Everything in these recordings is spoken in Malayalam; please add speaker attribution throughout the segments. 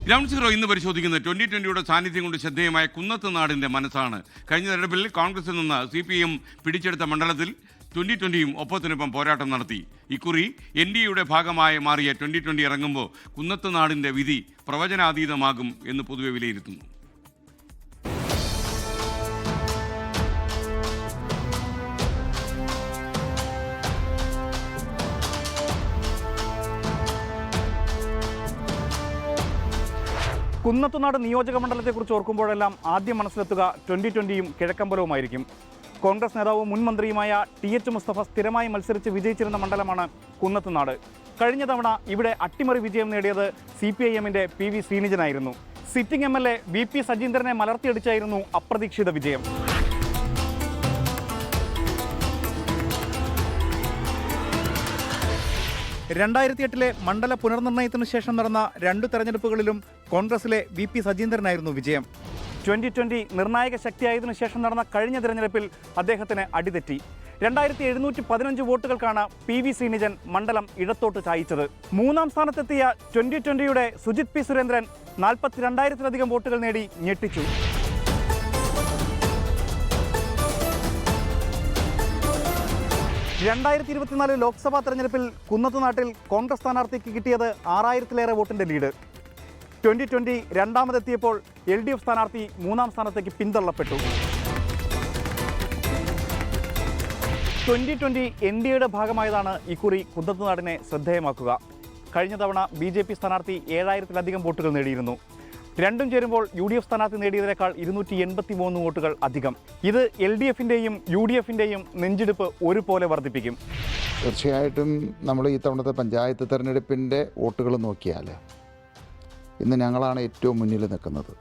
Speaker 1: ഗ്രൗണ്ട് സീറോ ഇന്ന് പരിശോധിക്കുന്നത് 2020 സാന്നിധ്യം കൊണ്ട് ശ്രദ്ധേയമായ കുന്നത്ത് നാടിൻ്റെ മനസ്സാണ്. കഴിഞ്ഞ തെരഞ്ഞെടുപ്പിൽ കോൺഗ്രസിൽ നിന്ന് CPM പിടിച്ചെടുത്ത മണ്ഡലത്തിൽ 2020യും ഒപ്പത്തിനൊപ്പം പോരാട്ടം നടത്തി. ഇക്കുറി NDAയുടെ ഭാഗമായി മാറിയ 2020 ഇറങ്ങുമ്പോൾ കുന്നത്ത് നാടിൻ്റെ വിധി പ്രവചനാതീതമാകും എന്ന് പൊതുവെ വിലയിരുത്തുന്നു.
Speaker 2: കുന്നത്തുനാട് നിയോജക മണ്ഡലത്തെക്കുറിച്ച് ഓർക്കുമ്പോഴെല്ലാം ആദ്യം മനസ്സിലെത്തുക 2020യും കിഴക്കമ്പലവുമായിരിക്കും. കോൺഗ്രസ് നേതാവും മുൻ മന്ത്രിയുമായ TH മുസ്തഫ സ്ഥിരമായി മത്സരിച്ച് വിജയിച്ചിരുന്ന മണ്ഡലമാണ് കുന്നത്തുനാട്. കഴിഞ്ഞ തവണ ഇവിടെ അട്ടിമറി വിജയം നേടിയത് CPIMന്റെ PV ശ്രീനിജനായിരുന്നു. സിറ്റിംഗ് MLA VP സജീന്ദ്രനെ മലർത്തിയടിച്ചായിരുന്നു അപ്രതീക്ഷിത വിജയം. രണ്ടായിരത്തി മണ്ഡല പുനർനിർണയത്തിനു ശേഷം നടന്ന 2 തെരഞ്ഞെടുപ്പുകളിലും കോൺഗ്രസിലെ VP സജീന്ദ്രനായിരുന്നു വിജയം. 2020 നിർണായക ശക്തിയായതിനു ശേഷം നടന്ന കഴിഞ്ഞ തെരഞ്ഞെടുപ്പിൽ അദ്ദേഹത്തിന് അടിതെറ്റി. 2715 വോട്ടുകൾക്കാണ് PV ശ്രീനിജൻ മണ്ഡലം ഇടത്തോട്ട് ചായിച്ചത്. 3ാം സ്ഥാനത്തെത്തിയ 2020യുടെ സുജിത് P സുരേന്ദ്രൻ 42,000-ലധികം വോട്ടുകൾ നേടി ഞെട്ടിച്ചു. 2024 ലോക്സഭാ തെരഞ്ഞെടുപ്പിൽ കുന്നത്തുനാട്ടിൽ കോൺഗ്രസ് സ്ഥാനാർത്ഥിക്ക് കിട്ടിയത് 6000-ലേറെ വോട്ടിന്റെ ലീഡ്. 2020 രണ്ടാമതെത്തിയപ്പോൾ LDF സ്ഥാനാർത്ഥി 3ാം സ്ഥാനത്തേക്ക് പിന്തള്ളപ്പെട്ടു. 2020 NDAയുടെ ഭാഗമായതാണ് ഇക്കുറി കുന്നത്തുനാടിനെ ശ്രദ്ധേയമാക്കുക. കഴിഞ്ഞ തവണ BJP സ്ഥാനാർത്ഥി 7000-ലധികം വോട്ടുകൾ നേടിയിരുന്നു. രണ്ടും ചേരുമ്പോൾ UDF സ്ഥാനാർത്ഥി നേടിയതിനേക്കാൾ 283 വോട്ടുകൾ അധികം. ഇത് LDFന്റെയും UDFന്റെയും നെഞ്ചെടുപ്പ് ഒരുപോലെ വർദ്ധിപ്പിക്കും.
Speaker 3: തീർച്ചയായിട്ടും നമ്മൾ ഈ തവണത്തെ പഞ്ചായത്ത് തെരഞ്ഞെടുപ്പിൻ്റെ വോട്ടുകൾ നോക്കിയാൽ ഇന്ന് ഞങ്ങളാണ് ഏറ്റവും മുന്നിൽ നിൽക്കുന്നത്.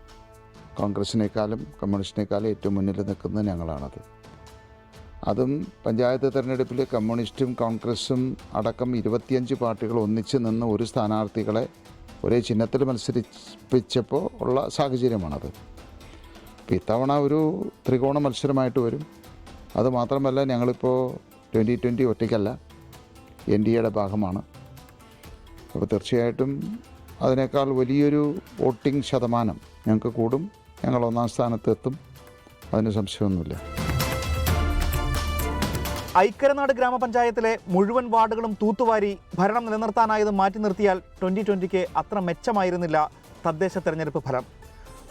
Speaker 3: കോൺഗ്രസിനേക്കാളും കമ്മ്യൂണിസ്റ്റിനേക്കാളും ഏറ്റവും മുന്നിൽ നിൽക്കുന്നത് ഞങ്ങളാണത്. അതും പഞ്ചായത്ത് തെരഞ്ഞെടുപ്പിൽ കമ്മ്യൂണിസ്റ്റും കോൺഗ്രസും അടക്കം 25 പാർട്ടികൾ ഒന്നിച്ച് നിന്ന് ഒരു സ്ഥാനാർത്ഥികളെ ഒരേ ചിഹ്നത്തിൽ മത്സരിപ്പിച്ചപ്പോൾ ഉള്ള സാഹചര്യമാണത്. അപ്പോൾ ഇത്തവണ ഒരു ത്രികോണ മത്സരമായിട്ട് വരും. അതുമാത്രമല്ല, ഞങ്ങളിപ്പോൾ 2020 ഒറ്റയ്ക്കല്ല, NDAയുടെ ഭാഗമാണ്. അപ്പോൾ തീർച്ചയായിട്ടും അതിനേക്കാൾ വലിയൊരു വോട്ടിംഗ് ശതമാനം ഞങ്ങൾക്ക് കൂടും. ഞങ്ങൾ 1ാം സ്ഥാനത്തെത്തും, അതിന് സംശയമൊന്നുമില്ല.
Speaker 2: ഐക്കരനാട് ഗ്രാമപഞ്ചായത്തിലെ മുഴുവൻ വാർഡുകളും തൂത്തുവാരി ഭരണം നിലനിർത്താനായത് മാറ്റി നിർത്തിയാൽ 2020ക്ക് അത്ര മെച്ചമായിരുന്നില്ല തദ്ദേശ തെരഞ്ഞെടുപ്പ് ഫലം.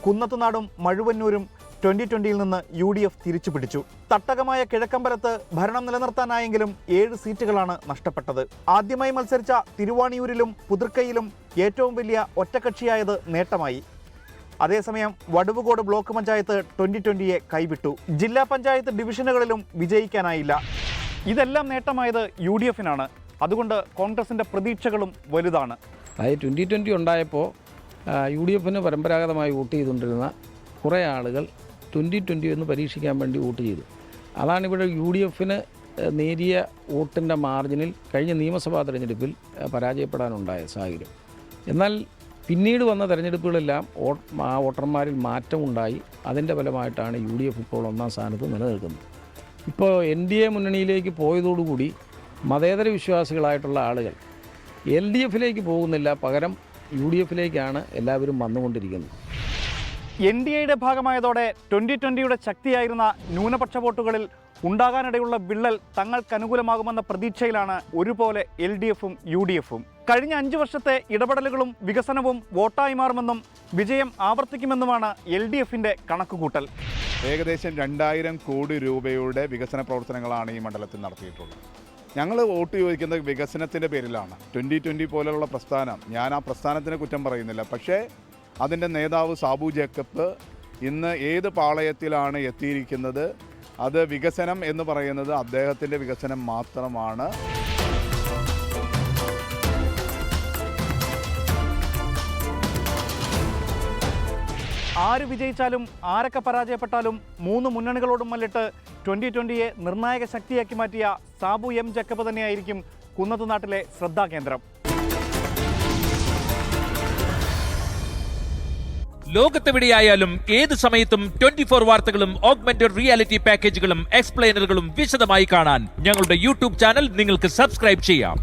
Speaker 2: കുന്നത്തുനാടും മഴുവന്നൂരും 2020യിൽ നിന്ന് UDF തിരിച്ചു പിടിച്ചു. തട്ടകമായ കിഴക്കമ്പലത്ത് ഭരണം നിലനിർത്താനായെങ്കിലും 7 സീറ്റുകളാണ് നഷ്ടപ്പെട്ടത്. ആദ്യമായി മത്സരിച്ച തിരുവാണിയൂരിലും പുതുർക്കയിലും ഏറ്റവും വലിയ ഒറ്റക്കക്ഷിയായത് നേട്ടമായി. അതേസമയം വടുവുകോട് ബ്ലോക്ക് പഞ്ചായത്ത് 2020യെ കൈവിട്ടു. ജില്ലാ പഞ്ചായത്ത് ഡിവിഷനുകളിലും വിജയിക്കാനായില്ല. ഇതെല്ലാം നേട്ടമായത് UDFനാണ്. അതുകൊണ്ട് കോൺഗ്രസിൻ്റെ പ്രതീക്ഷകളും വലുതാണ്.
Speaker 4: അതായത് 2020 ഉണ്ടായപ്പോൾ UDFന് പരമ്പരാഗതമായി വോട്ട് ചെയ്തുകൊണ്ടിരുന്ന കുറേ ആളുകൾ 2020 എന്ന് പരീക്ഷിക്കാൻ വേണ്ടി വോട്ട് ചെയ്തു. അതാണിവിടെ UDFന് നേരിയ വോട്ടിൻ്റെ മാർജിനിൽ കഴിഞ്ഞ നിയമസഭാ തെരഞ്ഞെടുപ്പിൽ പരാജയപ്പെടാനുണ്ടായ സാഹചര്യം. എന്നാൽ പിന്നീട് വന്ന തെരഞ്ഞെടുപ്പുകളെല്ലാം വോട്ടർമാരിൽ മാറ്റമുണ്ടായി. അതിൻ്റെ ഫലമായിട്ടാണ് UDF ഇപ്പോൾ 1ാം സ്ഥാനത്ത് നിലനിൽക്കുന്നത്. ഇപ്പോൾ NDA മുന്നണിയിലേക്ക് പോയതോടുകൂടി മതേതര വിശ്വാസികളായിട്ടുള്ള ആളുകൾ LDFിലേക്ക് പോകുന്നില്ല, പകരം UDFിലേക്കാണ് എല്ലാവരും വന്നുകൊണ്ടിരിക്കുന്നത്.
Speaker 2: NDAയുടെ ഭാഗമായതോടെ 2020യുടെ ശക്തിയായിരുന്ന ന്യൂനപക്ഷ വോട്ടുകളിൽ ഉണ്ടാകാനിടയുള്ള വിള്ളൽ തങ്ങൾക്കനുകൂലമാകുമെന്ന പ്രതീക്ഷയിലാണ് ഒരുപോലെ LDFും UDFും. കഴിഞ്ഞ 5 വർഷത്തെ ഇടപെടലുകളും വികസനവും വോട്ടായി മാറുമെന്നും വിജയം ആവർത്തിക്കുമെന്നുമാണ് LDFന്റെ കണക്കുകൂട്ടൽ.
Speaker 5: ഏകദേശം 2000 കോടി രൂപയുടെ വികസന പ്രവർത്തനങ്ങളാണ് ഈ മണ്ഡലത്തിൽ നടത്തിയിട്ടുള്ളത്. ഞങ്ങൾ വോട്ട് ചോദിക്കുന്നത് വികസനത്തിൻ്റെ പേരിലാണ്. 2020 പോലുള്ള പ്രസ്ഥാനം, ഞാൻ ആ പ്രസ്ഥാനത്തിന് കുറ്റം പറയുന്നില്ല, പക്ഷേ അതിൻ്റെ നേതാവ് സാബു ജേക്കബ് ഇന്ന് ഏത് പാളയത്തിലാണ് എത്തിയിരിക്കുന്നത്? അത് വികസനം എന്ന് പറയുന്നത് അദ്ദേഹത്തിൻ്റെ വികസനം മാത്രമാണ്.
Speaker 2: ആര് വിജയിച്ചാലും ആരൊക്കെ പരാജയപ്പെട്ടാലും 3 മുന്നണികളോടും മല്ലിട്ട് 2020യെ നിർണായക ശക്തിയാക്കി മാറ്റിയ സാബു M ജേക്കബ് തന്നെയായിരിക്കും കുന്നത്തുനാട്ടിലെ ശ്രദ്ധാകേന്ദ്രം.
Speaker 6: ലോകത്തെവിടെയായാലും ഏത് സമയത്തും 24 വാർത്തകളും ഓഗ്മെന്റഡ് റിയാലിറ്റി പാക്കേജുകളും എക്സ്പ്ലെയിനറുകളും വിശദമായി കാണാൻ ഞങ്ങളുടെ YouTube ചാനൽ നിങ്ങൾക്ക് സബ്സ്ക്രൈബ് ചെയ്യാം.